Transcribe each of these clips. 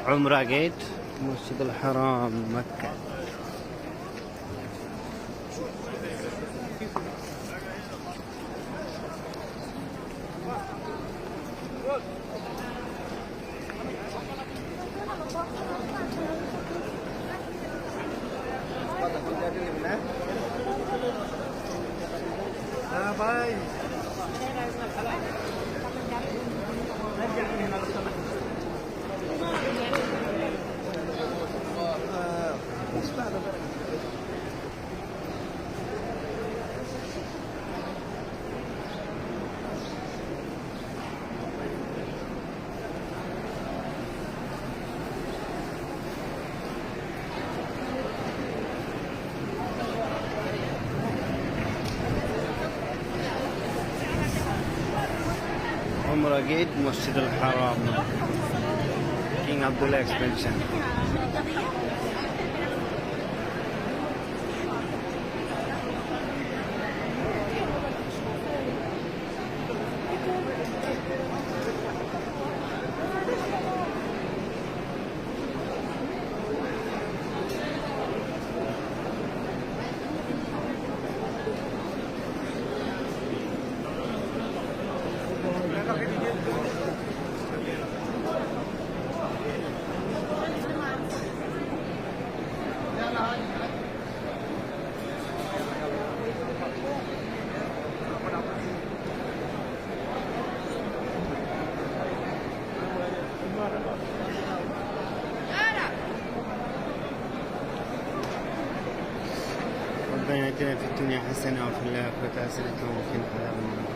عمرة جيت مسجد الحرام مكة. عمرة جيد مسجد الحرام كينج عبد الله اكسبنشن. ربنا اتنا في الدنيا حسنة وفي الآخرة حسنة وقنا عذاب النار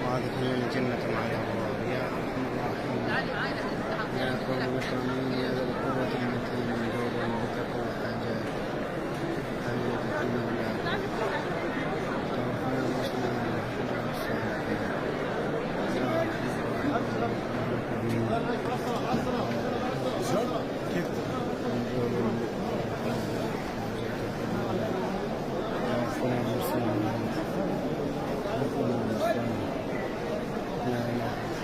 وادخلنا الجنة مع الأبرار يا أرحم الراحمين يا أكرم الأكرمين يا ذا القوة المتين من جود وتقوى الحاجات حاجات كل الله توفنا مسلما وحفظنا الصالحين يا أرحم الراحمين.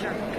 Gracias.